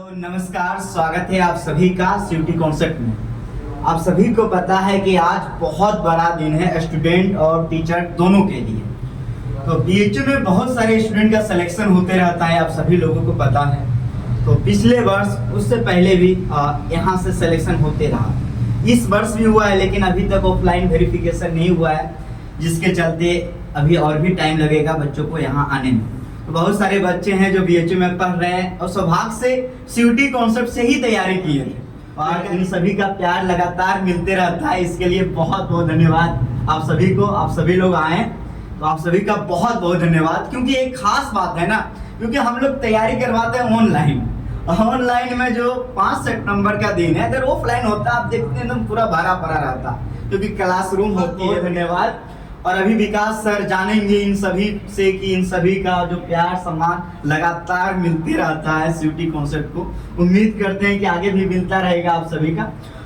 नमस्कार, स्वागत है आप सभी का सीयूटी कॉन्सेप्ट में। आप सभी को पता है कि आज बहुत बड़ा दिन है स्टूडेंट और टीचर दोनों के लिए। तो बीएचयू में बहुत सारे स्टूडेंट का सिलेक्शन होते रहता है, आप सभी लोगों को पता है। तो पिछले वर्ष उससे पहले भी यहाँ से सिलेक्शन होते रहा। इस वर्ष भी हुआ है, लेकिन अभी तक ऑफलाइन वेरिफिकेशन नहीं हुआ है, जिसके चलते अभी और भी टाइम लगेगा बच्चों को यहाँ आने में। तो बहुत सारे बच्चे हैं जो बीएचयू में पढ़ रहे हैं और सौभाग्य से सीयूटी कॉन्सेप्ट से ही तैयारी किए थे, और इन सभी का प्यार लगातार मिलते रहता है। इसके लिए बहुत बहुत धन्यवाद आप सभी को। आप सभी लोग आए तो आप सभी का बहुत बहुत धन्यवाद, क्योंकि एक खास बात है ना, क्योंकि हम लोग तैयारी करवाते हैं ऑनलाइन में जो 5 सितंबर का दिन है, अगर ऑफलाइन होता आप देखते हैं एकदम पूरा भरा पड़ा रहता, क्योंकि क्लासरूम होती है। धन्यवाद। और अभी विकास सर जानेंगे इन सभी से कि इन सभी का जो प्यार सम्मान लगातार मिलते रहता है सीयूटी कॉन्सेप्ट को। उम्मीद करते हैं कि आगे भी मिलता रहेगा आप सभी का।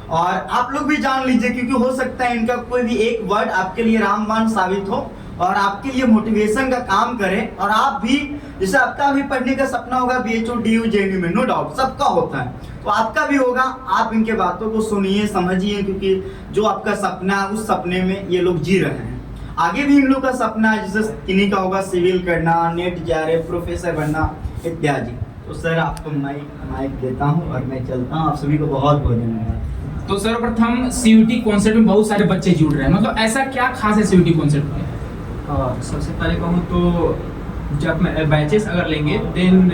और आप लोग भी जान लीजिए, क्योंकि हो सकता है इनका कोई भी एक वर्ड आपके लिए रामबाण साबित हो और आपके लिए मोटिवेशन का काम करे। और आप भी, जैसे आपका भी पढ़ने का सपना होगा बीएचयू डीयू जेएनयू में, नो डाउट सबका होता है, तो आपका भी होगा। आप इनके बातों को सुनिए, समझिए, क्योंकि जो आपका सपना है उस सपने में ये लोग जी रहे हैं। आगे भी इन लोग का सपना है, जैसे किन्हीं का होगा सिविल करना, नेट जेआरएफ, प्रोफेसर बनना इत्यादि। तो सर आपको माइक देता हूँ और मैं चलता हूँ। आप सभी को बहुत बहुत धन्यवाद। तो सर्वप्रथम सीयूटी कॉन्सेप्ट में बहुत सारे बच्चे जुड़ रहे हैं, मतलब ऐसा क्या खास है सीयूटी कॉन्सेप्ट में? सबसे पहले कहूँ तो जब मैं बैचेस अगर लेंगे देन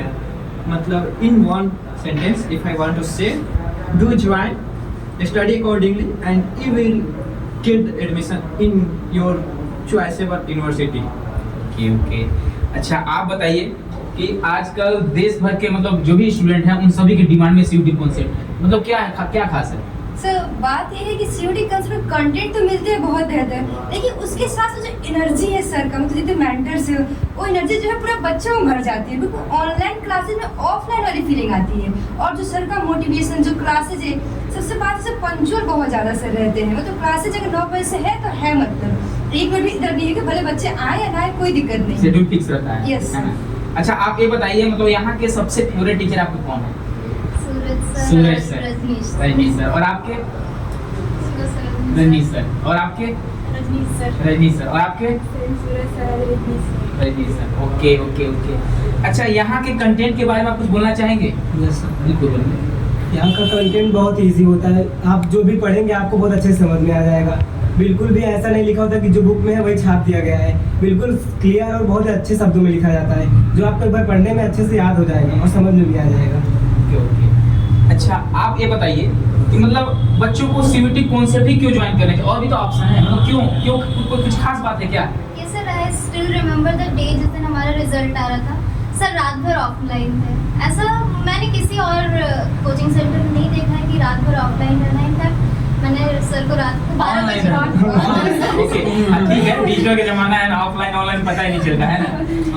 मतलब in one sentence if I want to say do join study accordingly and you will get admission in your choiceable university. Okay. अच्छा आप बताइए कि आजकल देश भर के मतलब जो भी स्टूडेंट हैं उन सभी की डिमांड में सीयूटी कॉन्सेप्ट है, मतलब क्या खास है? सर बात ये है कि सीयूटी कॉन्सेप्ट में कंटेंट तो मिलते हैं बहुत बेहतर, लेकिन उसके साथ जो एनर्जी है सर का, मतलब जितने मेंटर्स है वो एनर्जी जो है पूरा बच्चों में भर जाती है। बिल्कुल ऑनलाइन क्लासेज में ऑफलाइन वाली फीलिंग आती है। और जो सर का मोटिवेशन, जो क्लासेज है, सबसे बात से पंक्चुअल बहुत ज़्यादा सर रहते हैं। मतलब क्लासेज अगर 9 बजे से है तो है, मतलब एक मिनट भी इधर नहीं है कि भले बच्चे आए या ना आए, कोई दिक्कत नहीं, शेड्यूल फिक्स रहता है। Yes sir. अच्छा आप ये बताइए, मतलब यहाँ के सबसे फेवरेट टीचर आपको कौन है? Suraj sir, Rajnish sir. और आपके? रजनीश सर। और आपके? रजनीश सर। और आपके? Rajnish sir. Okay okay okay. अच्छा यहाँ के कंटेंट के बारे में आप कुछ बोलना चाहेंगे? यस सर, बिल्कुल बोलिए। यहाँ का कंटेंट बहुत इजी होता है। आप जो भी पढ़ेंगे आपको बहुत अच्छे से समझ में आ जाएगा। बिल्कुल भी ऐसा नहीं लिखा होता कि जो बुक में है वही छाप दिया गया है। बिल्कुल क्लियर और बहुत अच्छे शब्दों में लिखा जाता है, जो आपको एक बार पढ़ने में अच्छे से याद हो जाएगा और समझ में भी आ जाएगा। Okay okay. अच्छा आप ये बताइए कि मतलब बच्चों को सीयूटी कॉन्सेप्ट ही क्यों ज्वाइन करने के, और भी तो ऑप्शन है, मतलब क्यों कुछ खास बात है क्या? ये sir I still remember the day जिस दिन हमारा रिजल्ट आ रहा था। सर रात भर ऑफलाइन थे। ऐसा मैंने किसी और कोचिंग सेंटर में नहीं देखा है कि रात भर ऑफलाइन रहना है। इनफैक्ट मैंने सर को रात को 12 बजे ओके ठीक है, डिजिटल का जमाना है ना, ऑनलाइन पता ही नहीं चलता है ना।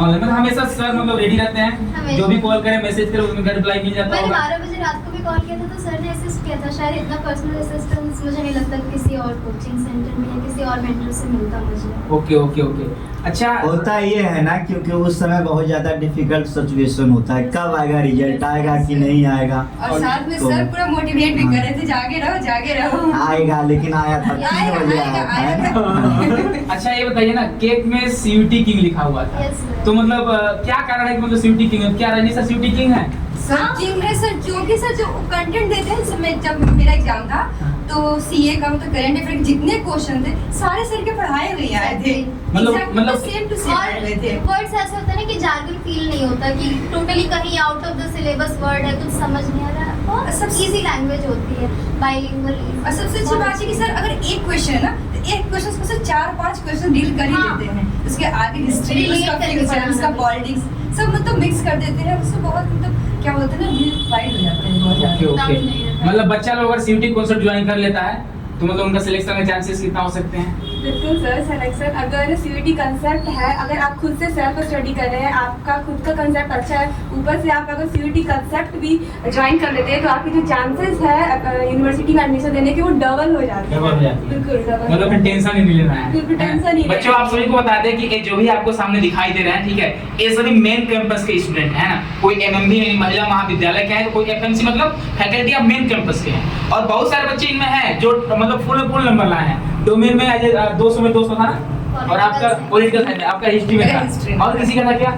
ऑनलाइन मतलब हमेशा सर मतलब रेडी रहते हैं, जो भी कॉल करें मैसेज करें उसमें रिप्लाई मिल जाता मैंने होगा। 12 बजे रात को भी कॉल किया था तो सर ने असिस्ट किया था। शायद इतना पर्सनल असिस्टेंस मुझे नहीं लगता किसी और कोचिंग सेंटर में या किसी और मेंटर से मिलता मुझे। Okay okay okay. अच्छा होता ये है ना, क्योंकि उस समय बहुत ज्यादा डिफिकल्ट सिचुएशन होता है, कब आएगा रिजल्ट, आएगा कि नहीं आएगा। और साथ में तो सर पूरा मोटिवेट भी कर रहे थे, जागे रहो। आएगा, लेकिन आया था 3 बजे आया था। अच्छा ये बताइए ना, केक में सीयूटी किंग लिखा हुआ था। Yes, sir. तो मतलब क्या कारण है कि मतलब सीयूटी किंग है? क्या रजनी सर सीयूटी किंग है? सर किंग है सर, क्योंकि सर जो कंटेंट देते हैं समय, जब मेरा एग्जाम था तो सीए का मतलब करंट अफेयर जितने क्वेश्चन थे सारे सर के पढ़ाए हुए आए थे। मतलब सेम टू सेम पढ़ रहे थे। वर्ड्स ऐसे होता है ना कि जार्गन फील नहीं होता कि टोटली कहीं out of the syllabus word है, कुछ समझ नहीं आ रहा। बहुत सब इजी लैंग्वेज होती है, बाइलिंगुअल। और सबसे अच्छी बात है कि सर अगर एक क्वेश्चन है ना, तो एक क्वेश्चन से 4-5 क्वेश्चन डील कर ही लेते हैं। उसके आगे हिस्ट्री, उसका फ्यूचर, उसका पॉलिटिक्स सब मतलब मिक्स कर देते हैं। उससे बहुत मतलब क्या बोलते हैं ना, वाइड हो जाते हैं बहुत ओके ज्यादा। ओके। मतलब बच्चा लोग अगर सीयूटी कॉन्सेप्ट ज्वाइन कर लेता है तो मतलब उनका सिलेक्शन का चांसेस कितना हो सकते हैं? बिल्कुल सर, सिलेक्शन अगर सीयूटी कंसेप्ट है, अगर आप खुद से सेल्फ स्टडी कर रहे हैं, आपका खुद का कंसेप्ट अच्छा है, ऊपर से आप अगर सीयूटी कंसेप्ट भी ज्वाइन कर लेते हैं तो आपकी जो चांसेस है यूनिवर्सिटी में एडमिशन देने के वो डबल हो जाते हैं। डबल हो जाती है। बिल्कुल डबल। मतलब फिर टेंशन ही नहीं लेना है। बिल्कुल टेंशन ही नहीं। बच्चों आप सभी को बता दें कि ये जो भी आपको सामने दिखाई दे रहे हैं, ठीक है, ये सभी मेन कैंपस के स्टूडेंट है ना। कोई एमएमबी महिला महाविद्यालय के हैं, तो कोई एफएमसी मतलब फैकल्टी ऑफ मेन कैंपस के हैं, और बहुत सारे बच्चे इनमें हैं जो मतलब फुल नंबर लाए हैं। डोमेन में आज 200 में 200 था ना, और आपका पॉलिटिकल साइंस, आपका हिस्ट्री में था, और किसी का था क्या?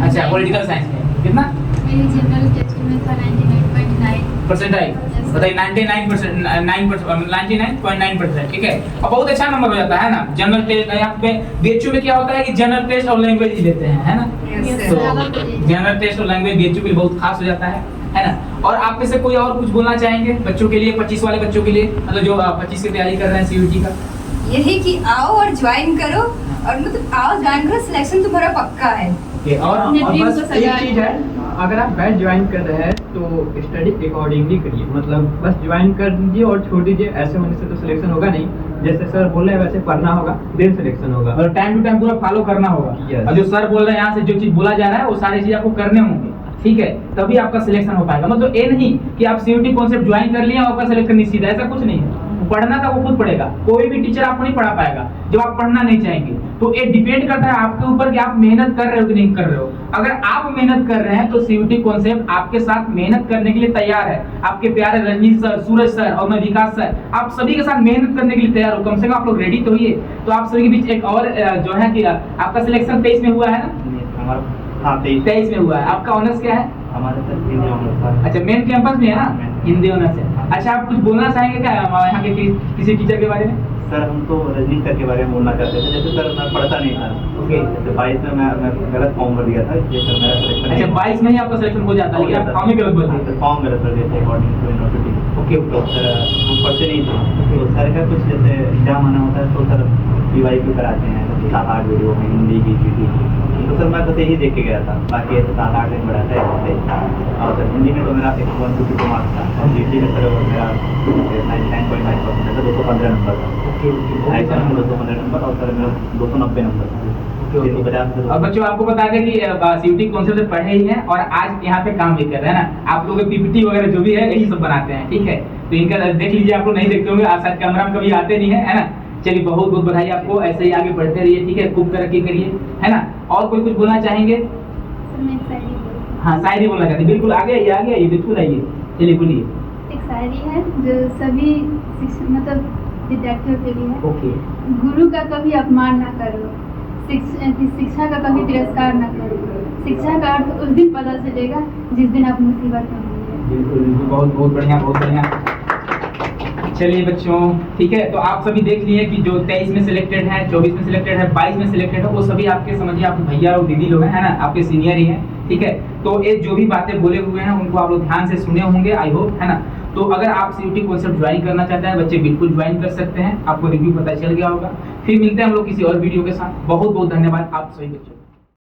अच्छा, पॉलिटिकल साइंस में कितना जनरल टेस्ट में था 99.9 परसेंटाइल, बताइए 99.9%, ठीक है। अब बहुत अच्छा नंबर हो जाता है ना। जनरल टेस्ट यहाँ पे बीएचयू में क्या होता है कि जनरल टेस्ट और लैंग्वेज लेते हैं, है ना। तो जनरल टेस्ट और लैंग्वेज बीएचयू के लिए बहुत खास हो जाता है ना। और आप में से कोई और कुछ बोलना चाहेंगे बच्चों के लिए, 25 वाले बच्चों के लिए, मतलब जो 25 की तैयारी कर रहे हैं सीयूटी का? यही कि आओ और ज्वाइन करो, और मतलब आओ ज्वाइन करो, सिलेक्शन तुम्हारा पक्का है। और बस एक चीज है, अगर आप बैच ज्वाइन कर रहे हैं तो स्टडी अकॉर्डिंगली करिए, मतलब बस ज्वाइन कर दीजिए और छोड़ दीजिए। ऐसे होने से तो सिलेक्शन होगा नहीं, जैसे सर बोल रहे हैं वैसे पढ़ना होगा, देन सिलेक्शन होगा। और टाइम टू टाइम पूरा फॉलो करना होगा। Yes. और जो सर बोल रहे हैं यहाँ से जो चीज बोला जा रहा है वो सारी चीज आपको करने होंगे, ठीक है, तभी आपका सिलेक्शन हो पाएगा। मतलब ये नहीं कि आप सीयूटी कॉन्सेप्ट ज्वाइन कर लिया और आपका सिलेक्शन निश्चित है, ऐसा कुछ नहीं है। पढ़ना था वो खुद पढ़ेगा, कोई भी टीचर आपको नहीं पढ़ा पाएगा जब आप पढ़ना नहीं चाहेंगे। तो ये डिपेंड करता है आपके ऊपर कि आप मेहनत कर रहे हो कि नहीं कर रहे हो। अगर आप मेहनत कर रहे हैं तो सीयूटी कॉन्सेप्ट आपके साथ मेहनत करने के लिए तैयार है। आपके प्यारे रंजीत सर, सूरज सर और मैं विकास सर, आप सभी के साथ मेहनत करने के लिए तैयार हो। कम से कम आप लोग रेडी तो होइए। तो आप सभी के बीच एक और जो है कि आपका सिलेक्शन 23 में हुआ है ना? हाँ 23 में हुआ है। आपका ऑनर्स क्या है? हमारे सर हिंदी ऑनर्स था। अच्छा, मेन कैंपस में है ना, हिंदी ऑनर्स है। अच्छा, आप कुछ बोलना चाहेंगे क्या यहाँ के किसी टीचर के बारे में? सर हम तो रजनी सर के बारे में बोलना चाहते थे। जैसे सर मैं पढ़ता नहीं था, ओके। जैसे 22 में मैं गलत फॉर्म भर दिया था, ये सर मेरा सिलेक्शन अच्छा, 22 में ही आपका सिलेक्शन हो जाता है, लेकिन आप फॉर्म ही गलत भर दिए। फॉर्म गलत भर दिए थे अकॉर्डिंग टू यूनिवर्सिटी। ओके तो सर हम पढ़ते नहीं थे, तो सर का कुछ जैसे एग्जाम आना होता है तो सर PYQ कराते हैं, 7-8 वीडियो में हिंदी की GT। तो सर मैं बस यही देख के गया था, बाकी ऐसे 7-8 दिन बढ़ाता है ऐसे। और सर हिंदी में तो मेरा 152 मार्क्स था, और GT में सर मेरा 99.9% था, 215 नंबर था। ऐसा में 215 नंबर, और सर मेरा 290 नंबर था। अब बच्चों आपको बता दें कि सीयूटी कॉन्सेप्ट से पढ़े ही हैं और आज यहाँ पे काम भी कर रहे हैं ना। आप लोग PPT वगैरह जो भी है यही सब बनाते हैं, ठीक है। तो इनका देख लीजिए, आप लोग नहीं देखते होंगे, आप शायद कैमरा में कभी आते नहीं है ना। चलिए, बहुत बहुत बधाई आपको, ऐसे ही आगे बढ़ते रहिए, ठीक है, खूब तरक्की करिए, है ना। और कोई कुछ बोलना चाहेंगे? हाँ, शायरी बोलना चाहते, बिल्कुल आगे आइए, बिल्कुल आइए, चलिए बोलिए। एक शायरी है जो सभी मतलब विद्यार्थियों के लिए है। ओके। गुरु का कभी अपमान ना करो, शिक्षा का कभी तिरस्कार न करो। शिक्षा का अर्थ उस दिन पता चलेगा जिस दिन आप मुसीबत में होंगे। बिल्कुल, बहुत बहुत बढ़िया, बहुत बढ़िया। चलिए बच्चों, ठीक है, तो आप सभी देख लिए कि जो 23 में सिलेक्टेड है, 24 में सिलेक्टेड है, 22 में सिलेक्टेड है, वो सभी आपके समझिए आपके भैया और दीदी लोग हैं ना, आपके सीनियर ही हैं, ठीक है। तो ये जो भी बातें बोले हुए हैं उनको आप लोग ध्यान से सुने होंगे, आई होप, है ना। तो अगर आप सीयूटी कॉन्सेप्ट ज्वाइन करना चाहते हैं बच्चे, बिल्कुल ज्वाइन कर सकते हैं। आपको रिव्यू पता चल गया होगा। फिर मिलते हैं हम लोग किसी और वीडियो के साथ। बहुत बहुत धन्यवाद आप सभी बच्चों।